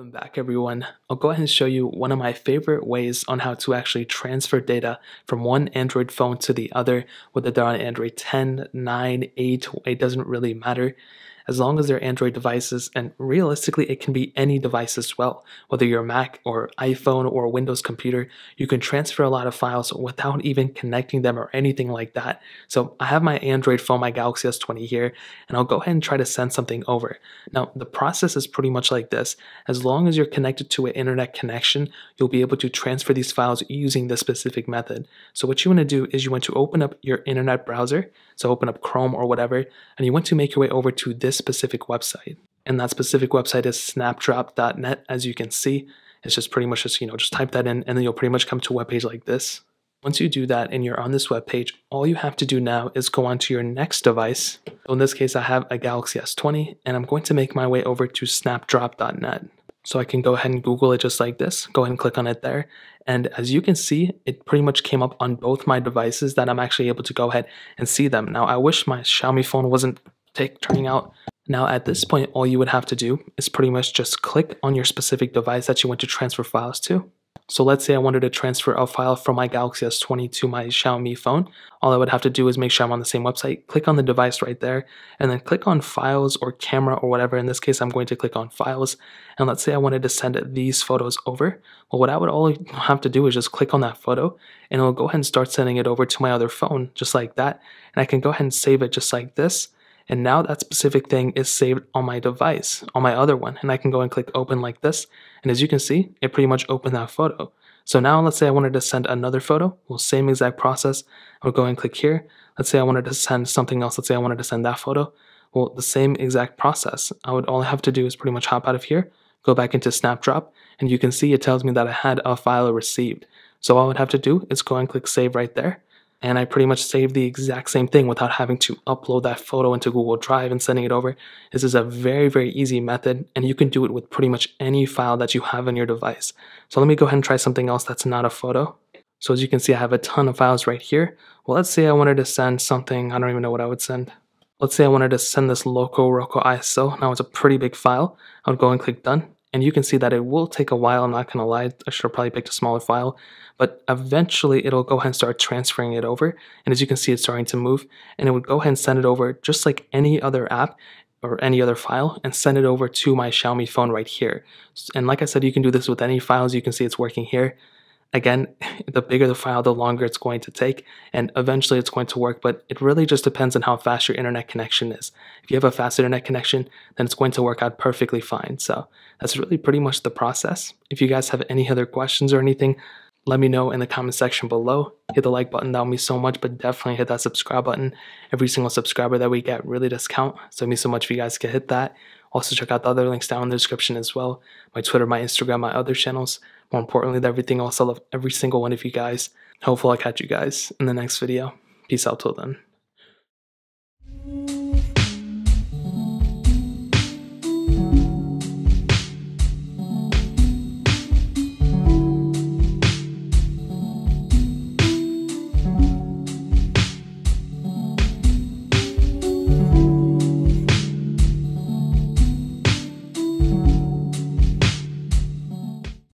Welcome back everyone. I'll go ahead and show you one of my favorite ways on how to actually transfer data from one Android phone to the other, whether they're on Android 10, 9, 8, it doesn't really matter. As long as they're Android devices, and realistically it can be any device as well. Whether you're a Mac or iPhone or a Windows computer, you can transfer a lot of files without even connecting them or anything like that. So I have my Android phone, my Galaxy S20 here, and I'll go ahead and try to send something over. Now the process is pretty much like this. As long as you're connected to an internet connection, you'll be able to transfer these files using this specific method. So what you want to do is you want to open up your internet browser, so open up Chrome or whatever, and you want to make your way over to this specific website. And that specific website is snapdrop.net. As you can see, it's just pretty much just type that in and then you'll pretty much come to a web page like this. Once you do that and you're on this web page, all you have to do now is go onto your next device. So in this case, I have a Galaxy S20 and I'm going to make my way over to snapdrop.net. So I can go ahead and Google it just like this. Go ahead and click on it there. And as you can see, it pretty much came up on both my devices that I'm actually able to go ahead and see them. Now, I wish my Xiaomi phone wasn't turning out. Now, at this point, all you would have to do is pretty much just click on your specific device that you want to transfer files to. So let's say I wanted to transfer a file from my Galaxy S20 to my Xiaomi phone. All I would have to do is make sure I'm on the same website, click on the device right there, and then click on Files or Camera or whatever. In this case, I'm going to click on Files. And let's say I wanted to send these photos over. Well, what I would all have to do is just click on that photo, and it'll go ahead and start sending it over to my other phone, just like that. And I can go ahead and save it just like this. And now that specific thing is saved on my device, on my other one. And I can go and click open like this. And as you can see, it pretty much opened that photo. So now let's say I wanted to send another photo. Well, same exact process. I'll go and click here. Let's say I wanted to send something else. Let's say I wanted to send that photo. Well, the same exact process. All I have to do is pretty much hop out of here, go back into Snapdrop, and you can see it tells me that I had a file received. So all I would have to do is go and click save right there. And I pretty much saved the exact same thing without having to upload that photo into Google Drive and sending it over. This is a very, very easy method, and you can do it with pretty much any file that you have on your device. So let me go ahead and try something else that's not a photo. So as you can see, I have a ton of files right here. Well, let's say I wanted to send something, I don't even know what I would send. Let's say I wanted to send this Loco Roco ISO. Now it's a pretty big file. I would go and click done. And you can see that it will take a while, I'm not going to lie, I should have probably picked a smaller file, but eventually it'll go ahead and start transferring it over, and as you can see it's starting to move, and it would go ahead and send it over just like any other app or any other file, and send it over to my Xiaomi phone right here. And like I said, you can do this with any files. You can see it's working here. Again, the bigger the file, the longer it's going to take, and eventually it's going to work, but it really just depends on how fast your internet connection is. If you have a fast internet connection, then it's going to work out perfectly fine. So that's really pretty much the process. If you guys have any other questions or anything, let me know in the comment section below. Hit the like button, that would mean so much, but definitely hit that subscribe button. Every single subscriber that we get really does count, so it means so much if you guys can hit that. Also check out the other links down in the description as well. My Twitter, my Instagram, my other channels. More importantly than everything else, I love every single one of you guys. Hopefully I'll catch you guys in the next video. Peace out till then.